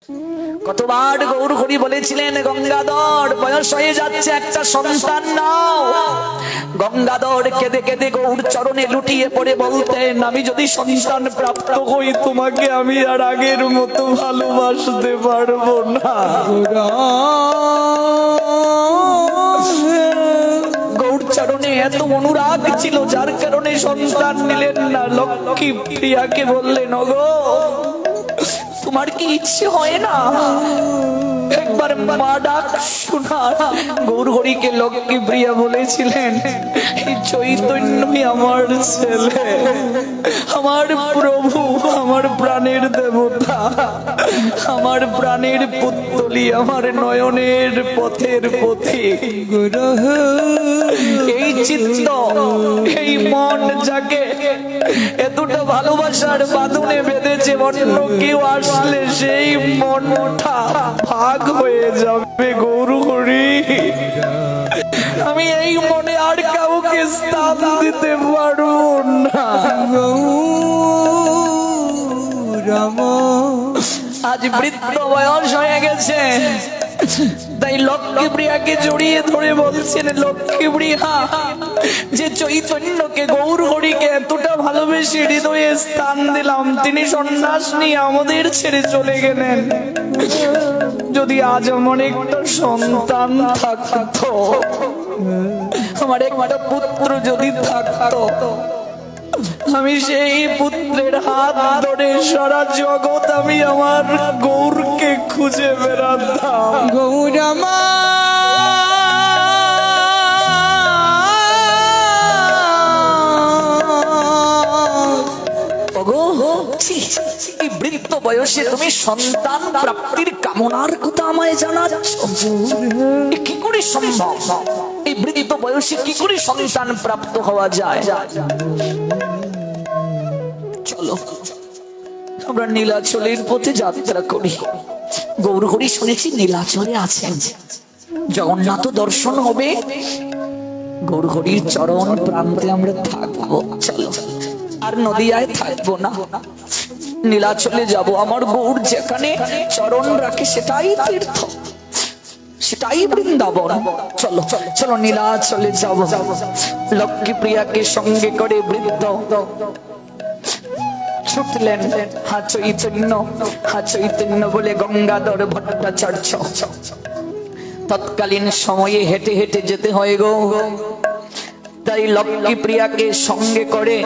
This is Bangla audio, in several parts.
কতবার গৌর হরি বলেছিলেন, গঙ্গাধর বয়স হয়ে যাচ্ছে, একটা সন্তান নাও। গঙ্গাধর কেঁদে কেঁদে গৌর চরণে লুটিয়ে পড়ে বলতেন, আমি যদি সন্তান প্রাপ্ত হই তোমাকে আমি আর আগের মতো ভালোবাসতে পারবো না। গৌর চরণে এত অনুরাগ ছিল যার কারণে সন্তান নিলেন না। লক্ষ্মী প্রিয়াকে বললেন, ওগো তোমার কি ইচ্ছে হয় না একবার মা ডাক শোনার? গৌর হরিকে লক্ষ্মী প্রিয়া বলেছিলেন, এই চৈতন্যই আমার ছেলে, আমার প্রভু, আমার প্রাণের দেবতা, আমার প্রাণের পুত্তলি, আমার নয়নের পথের পথিক। এই চিত্ত, এই মন যাকে এতটা ভালোবাসার বাঁধনে বেঁধেছে, অন্য কেউ আসলে সেই মনটা ভাগ হয়ে যাবে। গৌর হরি, আমি এই মনে আর কাউকে স্থান দিতে পারবো না। আজ বৃদ্ধ বয়স হয়ে গেছে, তাই লক্ষ্মী প্রিয়াকে জড়িয়ে ধরে বলছেন, লক্ষ্মী প্রিয়া, যে চৈতন্যকে গৌর হরিকে এতটা ভালোবেসে হৃদয়ে স্থান দিলাম, তিনি সন্ন্যাস নিয়ে আমাদের ছেড়ে চলে গেলেন। যদি আজ আমার একটা সন্তান থাকতো, আমার একটা পুত্র যদি থাকতো, আমি সেই পুত্রের হাত ধরে সারা জগৎ আমি আমার গৌরকে খুঁজে বেড়াতাম। গৌরামা এই বৃদ্ধ বয়সে তুমি সন্তান প্রাপ্তির কামনার কথা আমায় জানাচ্ছ, কি করে সম্ভব? এই বৃদ্ধ বয়সে কি করে সন্তান প্রাপ্ত হওয়া যায়? চলো আমরা নীলাচলের পথে যাত্রা করি। গৌর হরি শুনেছি নীলাচলে আছেন, জগন্নাথ দর্শন হবে, গৌর হরির চরণ প্রান্তে আমরা থাকবো। চলো আর নদিয়ায় থাকবো না, নীলাচলে যাব। আমার গৌর যেখানে চরণ রাখে সেটাই তীর্থ, সেটাই বৃন্দাবন। চলো চলো নীলাচলে যাব। লক্ষ্মী প্রিয়াকে সঙ্গে করে বৃদ্ধ ছুটলেন। হা চৈতন্য, হা চৈতন্য বলে গঙ্গাধর ভট্টাচার্য। তৎকালীন সময়ে হেঁটে হেঁটে যেতে হয় গো, তাই লক্ষ্মী প্রিয়াকে সঙ্গে করে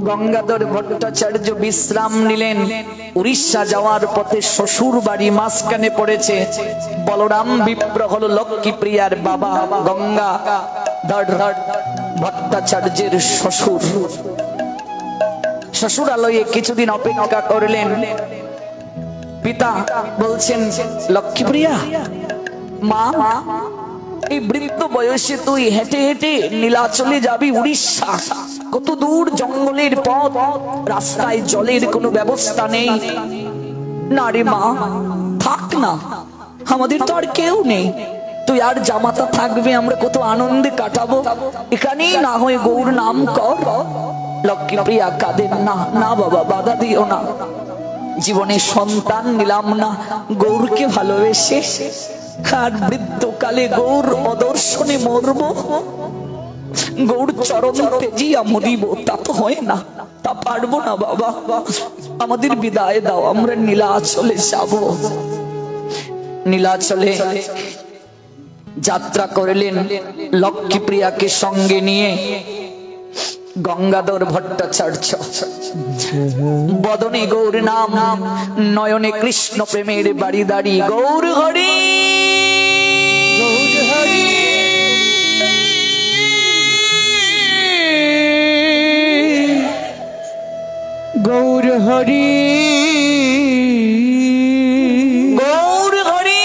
গঙ্গাধর ভট্টাচার্য বিশ্রাম নিলেন। উড়িষ্যা যাওয়ার পথে শ্বশুর বাড়ি মাঝখানে পড়েছে। বলরাম বিপ্র হলো লক্ষ্মী প্রিয়ার বাবা, গঙ্গাধর ভট্টাচার্যের শ্বশুর। শ্বশুরালয়ে কিছুদিন অপেক্ষা করলেন। পিতা বলছেন, লক্ষ্মী প্রিয়া, মা, এই বৃদ্ধ বয়সে তুই হেঁটে হেঁটে নীলাচলে যাবি উড়িষ্যা, কত দূর, জঙ্গলের পথ, রাস্তায় জলের কোনো ব্যবস্থা নেই। না রে মা, থাক না, আমাদের তো আর কেউ নেই, তুই আর জামাতা থাকবে, আমরা কত আনন্দে কাটাবো, এখানেই না হয় গৌর নাম কর। লক্ষ্মী প্রিয়া কাঁদেন, না না বাবা, বাধা দিও না, জীবনে সন্তান নিলাম না, গৌরকে ভালোবেসে আর বৃদ্ধকালে গৌর অদর্শনে মরব, গৌর চরণ তেজিয়া মরিব, তা তো হয় না, তা পারবো না বাবা, আমাদের বিদায় দাও, আমরা নীলাচলে যাব। নীলাচলে যাত্রা করলেন লক্ষ্মী প্রিয়াকে সঙ্গে নিয়ে গঙ্গাধর ভট্টাচার্য। বদনে গৌর নাম, নয়নে কৃষ্ণ প্রেমের বাড়ি দাড়ি। গৌর হরি, গৌর হরি, গৌর হরি, গৌর হরি,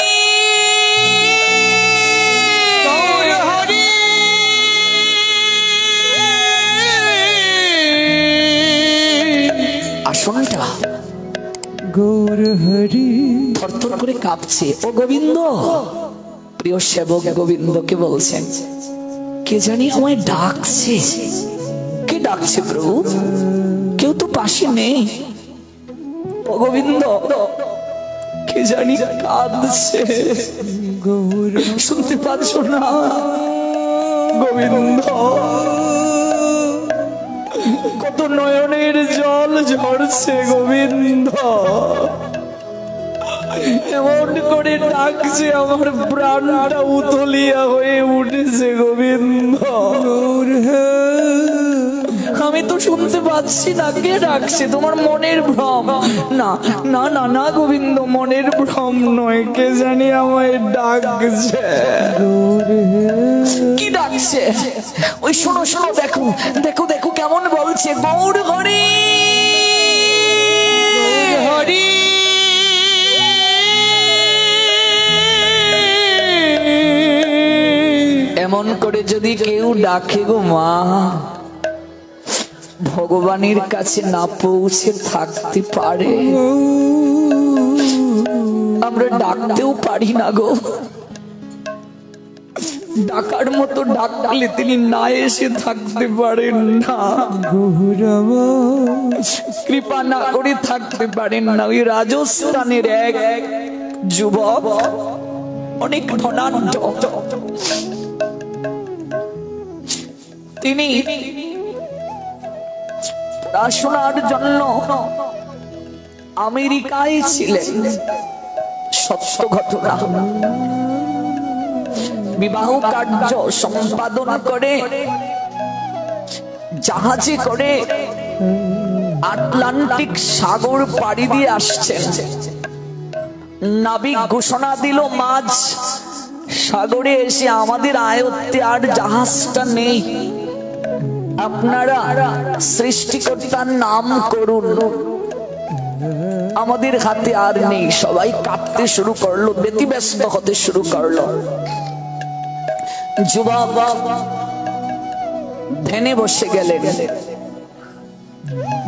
গৌর হরি। আসনটা গৌর হরি থরথর করে কাঁপছে। ও গোবিন্দ, প্রিয় সেবক গোবিন্দকে বলছেন, কে জানি আমায় ডাকছে। কে ডাকছে প্রভু? কেউ তো পাশে নেই। গোবিন্দ কে জানি কাঁদছে, শুনতে পাচ্ছ না গোবিন্দ? কত নয়নের জল ঝরছে গোবিন্দ, এমন করে ডাকছে আমার প্রাণটা উতলিয়া হয়ে উঠেছে গোবিন্দ। আমি তো শুনতে পাচ্ছি না, কে ডাকছে? তোমার মনের ভ্রম। না না না না গোবিন্দ, মনের ভ্রম নয়, কে জানি আমায় ডাকছে। কি ডাকছে? ওই শোনো শোনো, দেখো দেখো দেখো কেমন বলছে, গৌর হরি হরি এমন করে যদি কেউ ডাকে গো মা, ভগবানের কাছে না পৌঁছে থাকতে পারে? আমরা ডাকতেও পারি না গো, ডাকার মতো ডাকলে তিনি না এসে থাকতে পারেন না, কৃপা না করে থাকতে পারেন না। ওই রাজস্থানের এক যুবক, অনেক ধনাঢ্য, তিনি পড়াশোনার জন্য আমেরিকায় ছিলেন। সত্য ঘটনা। বিবাহ কার্য সম্পাদন করে জাহাজে করে আটলান্টিক সাগর পাড়ি দিয়ে আসছেন। নাবিক ঘোষণা দিল মাঝ সাগরে এসে আমাদের আয়ত্তে আর জাহাজটা নেই, আপনারা সৃষ্টিকর্তার নাম করুন, আমাদের হাতে আর নেই। সবাই কাঁদতে শুরু করলো, ব্যতিব্যস্ত হতে শুরু করলো। যুবক ধ্যানে বসে গেলেন।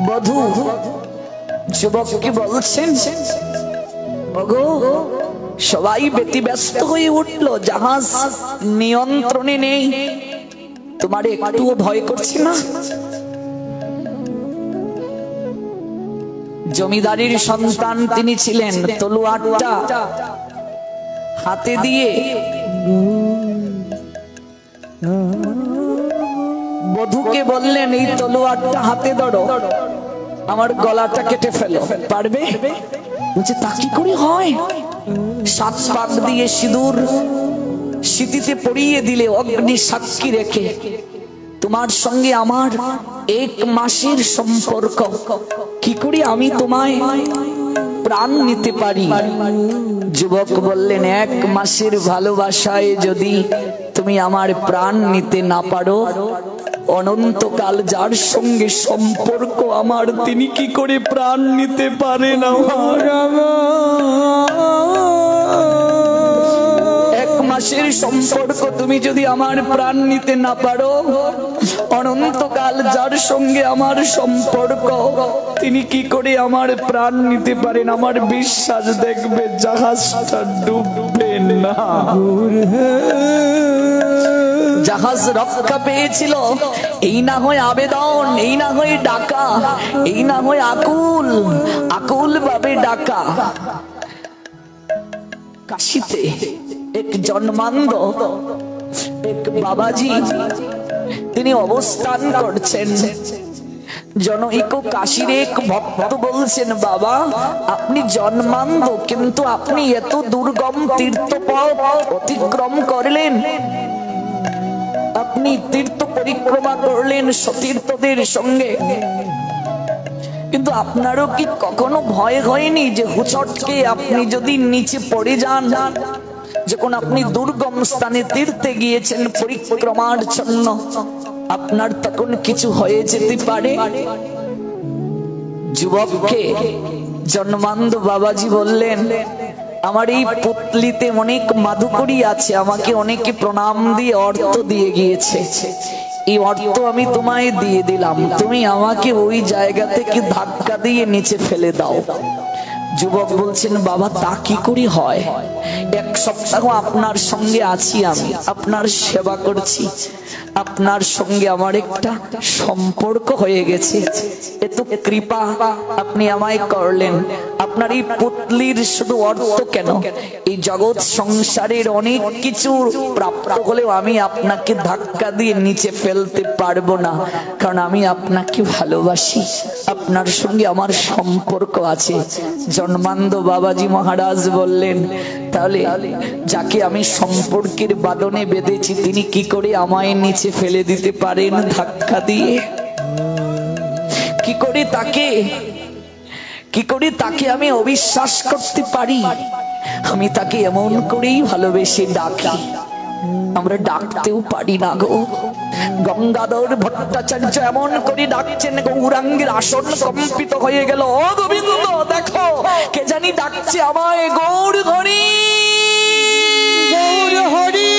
বধূ যুবককে বলছেন, ওগো, সবাই ব্যতিব্যস্ত হয়ে উঠলো, জাহাজ নিয়ন্ত্রণে নেই, তোমার একটুও ভয় করছে না? জমিদারির সন্তান তিনি ছিলেন। তলোয়ারটা হাতে দিয়ে বধূকে বললেন, এই তলোয়ারটা হাতে ধরো, আমার গলাটা কেটে ফেলো, পারবে? বলছে, তা কি করে হয়? 7 পাক দিয়ে সিঁদুর সিঁথিতে পরিয়ে দিলে, অগ্নি সাক্ষী রেখে, তোমার সঙ্গে আমার 1 মাসের সম্পর্ক, কি করে আমি তোমায় প্রাণ নিতে পারি? যুবক বললেন, 1 মাসের ভালোবাসায় যদি তুমি আমার প্রাণ নিতে না পারো, অনন্তকাল যার সঙ্গে সম্পর্ক আমার, তিনি কি করে প্রাণ নিতে পারেন আমার? 1 মাসের সম্পর্ক তুমি যদি আমার প্রাণ নিতে না পারো, অনন্তকাল যার সঙ্গে আমার সম্পর্ক, তিনি কি করে আমার প্রাণ নিতে পারেন? আমার বিশ্বাস, দেখবে জাহাজটা ডুববে না। জাহাজ রক্ষা পেয়েছিল। এই না হয় আবেদন, এই না হয় ডাকা, এই না হয় আকুল আকুল ভাবে ডাকা। কাশিতে এক জন্মান্ধ এক বাবাজি তিনি অবস্থান করছেন। জনৈক কাশীর এক ভক্ত বলছেন, বাবা, আপনি জন্মান্ধ, কিন্তু আপনি এত দুর্গম তীর্থপথ অতিক্রম করলেন, আপনি তীর্থ পরিক্রমা করলেন সতীর্থদের সঙ্গে, কিন্তু আপনারও কি কখনো ভয় হয়নি যে হুচটকে আপনি যদি নিচে পড়ে যান? যখন আপনি দুর্গম স্থানে তীর্থে গিয়েছেন পরিক্রমার জন্য, আপনার তখন কিছু হয়ে যেতে পারে। যুবককে জন্মান্ধ বাবাজি বললেন, আমার এই পুতলিতে অনেক মাধুকরী আছে, আমাকে অনেকে প্রণাম দিয়ে অর্থ দিয়ে গিয়েছে, এই অর্থ আমি তোমায় দিয়ে দিলাম, তুমি আমাকে ওই জায়গা থেকে ধাক্কা দিয়ে নিচে ফেলে দাও। যুবক বলছেন, বাবা, তা কি করে হয়? 1 সপ্তাহ আপনার সঙ্গে আছি, আমি আপনার সেবা করছি, আপনার সঙ্গে আমার একটা সম্পর্ক হয়ে গেছে, এত কৃপা আপনি আমায় করলেন। আপনার এই পুতলির শুধু অর্থ কেন, এই জগৎ সংসারের অনেক কিছু প্রাপ্ত হলেও আমি আপনাকে ধাক্কা দিয়ে নিচে ফেলতে পারবো না, কারণ আমি আপনাকে ভালোবাসি, আপনার সঙ্গে আমার সম্পর্ক আছে। জন্মান্ধ বাবাজি মহারাজ বললেন, তাহলে যাকে আমি সম্পর্কের বাঁধনে বেঁধেছি তিনি কি করে আমায় নিচে ফেলে দিতে পারেন ধাক্কা দিয়ে? কি করে তাকে আমি অবিশ্বাস করতে পারি? আমি তাকে এমন করেই ভালোবেসে ডাকি, আমরা ডাকতেও পারি না গো। গঙ্গাধর ভট্টাচার্য এমন করে ডাকছেন, গৌরাঙ্গের আসন কম্পিত হয়ে গেল। ও গোবিন্দ দেখো, কে জানি ডাকছে আমায়, গৌর হরি গৌর হরি।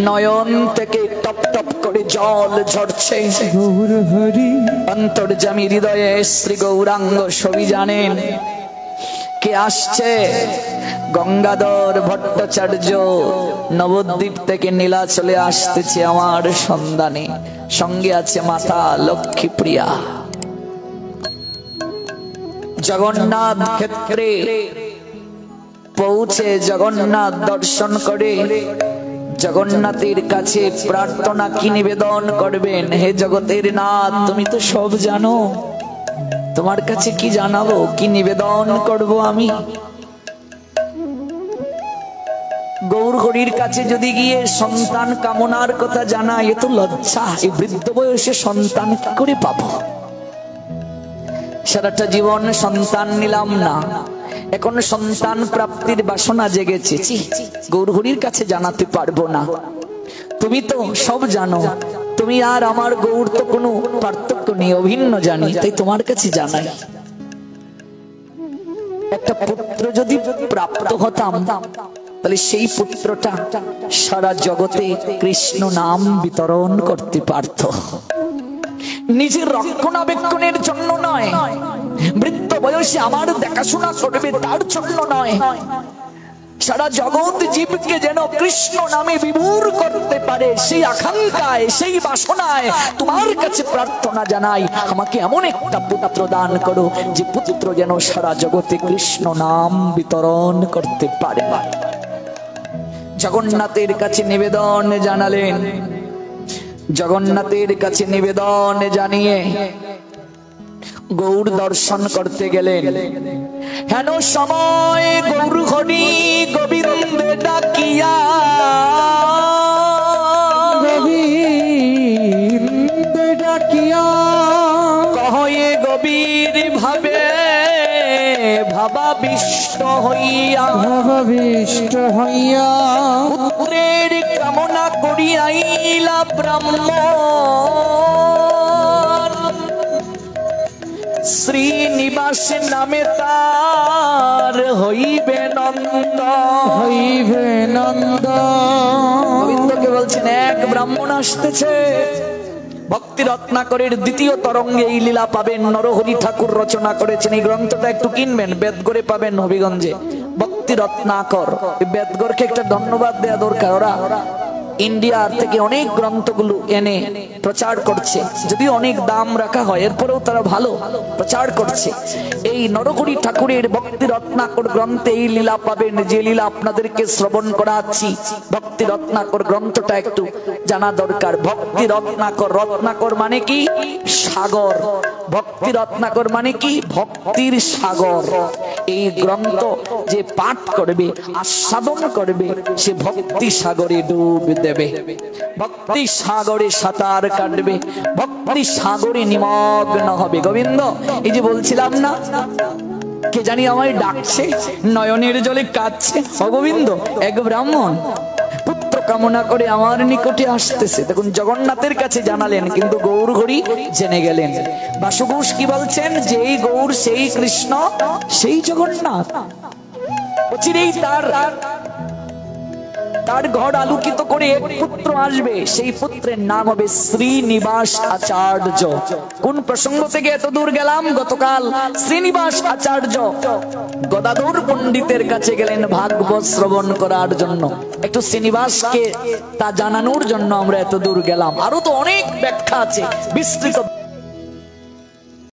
নয়ন থেকে টপ টপ করে জল ঝরছে, গৌর হরি। অন্তর্যামী হৃদয়ে শ্রী গৌরাঙ্গ সবই জানেন কে আসছে। গঙ্গাধর ভট্টাচার্য নবদ্বীপ থেকে নীলাচলে আসতেছে আমার সন্ধানে, সঙ্গে আছে মাতা লক্ষ্মীপ্রিয়া। জগন্নাথ ক্ষেত্রে পৌঁছে জগন্নাথ দর্শন করে জগন্নাথের কাছে প্রার্থনা কি নিবেদন করবেন? হে জগতের নাথ, তুমি তো সব জানো, তোমার কাছে কি জানাবো, কি নিবেদন করব আমি? গৌর হরির কাছে যদি গিয়ে সন্তান কামনার কথা জানাই, এ তো লজ্জা। এই বৃদ্ধ বয়সে সন্তান কি করে পাবো? সারাটা জীবন সন্তান নিলাম না, এখন সন্তান প্রাপ্তির বাসনা জেগেছে, গৌর হরির কাছে জানাতে পারবো না। তুমি তো সব জানো, তুমি আর আমার গৌর তো কোনো পার্থক্য নেই, অভিন্ন জানি, তাই তোমার কাছে জানাই। একটা পুত্র যদি প্রাপ্ত হতাম, তাহলে সেই পুত্রটা সারা জগতে কৃষ্ণ নাম বিতরণ করতে পারত। নিজের রক্ষণাবেক্ষণের জন্য নয়, বৃদ্ধ বয়সে আমার দেখাশোনা করবে তার জন্য নয়, সারা জগৎ জীবকে যেন কৃষ্ণ নামে বিভোর করতে পারে, সেই আকাঙ্ক্ষায়, সেই বাসনায় তোমার কাছে প্রার্থনা জানাই, আমাকে এমন একটা পুত্র দান করো যে পুত্র যেন সারা জগতে কৃষ্ণ নাম বিতরণ করতে পারে। জগন্নাথের কাছে নিবেদন জানালেন, জগন্নাথের কাছে নিবেদন জানিয়ে গৌর দর্শন করতে গেলেন। হেন সময় গৌর হরি গোবিন্দ ডাকিয়া, গোবিন্দ ডাকিয়া কহে গভীর ভাবে ভাবাবিষ্ট হইয়া, ভাবাবিষ্ট হইয়া পুত্রের কামনা করিয়াইলা ব্রহ্ম। শ্রীনিবাস নামে তার হইবে নন্দ, হইবে নন্দ। গোবিন্দকে বলছেন, এক ব্রাহ্মণ আসতেছে, ভক্তি রত্নাকরের দ্বিতীয় তরঙ্গে এই লীলা পাবেন। নরহরি ঠাকুর রচনা করেছেন, এই গ্রন্থটা একটু কিনবেন, বেদগড়ে পাবেন হবিগঞ্জে। ভক্তি রত্নাকর, বেদগড়কে একটা ধন্যবাদ দেওয়া দরকার, ওরা ইন্ডিয়ার থেকে অনেক গ্রন্থগুলো এনে প্রচার করছে, যদিও অনেক দাম রাখা হয়, এরপরেও তারা ভালো প্রচার করছে। এই নরহরি ঠাকুরের ভক্তি রত্নাকর গ্রন্থে এই লীলা পাবেন, যে লীলা আপনাদেরকে শ্রবণ করাচ্ছি। ভক্তি রত্নাকর গ্রন্থটা একটু জানা দরকার। ভক্তি রত্নাকর, রত্নাকর মানে কি? সাগর। ভক্তি রত্নাকর মানে কি? ভক্তির সাগর। এই গ্রন্থ যে পাঠ করবে, আস্বাদন করবে, সে ভক্তি সাগরে ডুব দেবে, ভক্তি সাগরে সাঁতার কাটবে, ভক্তি সাগরে নিমগ্ন হবে। গোবিন্দ, এই যে বলছিলাম না, কে জানি আমায় ডাকছে, নয়নের জলে কাঁদছে। গোবিন্দ, এক ব্রাহ্মণ পুত্র কামনা করে আমার নিকটে আসতেছে। দেখুন, জগন্নাথের কাছে জানালেন, কিন্তু গৌর হরি জেনে গেলেন। বাসুঘোষ কি বলছেন? যেই গৌর সেই কৃষ্ণ সেই জগন্নাথ। অচিরেই তার তার ঘর আলোকিত করে এক পুত্র আসবে, সেই পুত্রের নাম হবে শ্রীনিবাস আচার্য। কোন প্রসঙ্গ থেকে এত দূর গেলাম? গতকাল শ্রীনিবাস আচার্য গদাধর পণ্ডিতের কাছে গেলেন ভাগবত শ্রবণ করার জন্য। একটু শ্রীনিবাসকে তা জানানোর জন্য আমরা এত দূর গেলাম। আরো তো অনেক ব্যাখ্যা আছে, বিস্তৃত।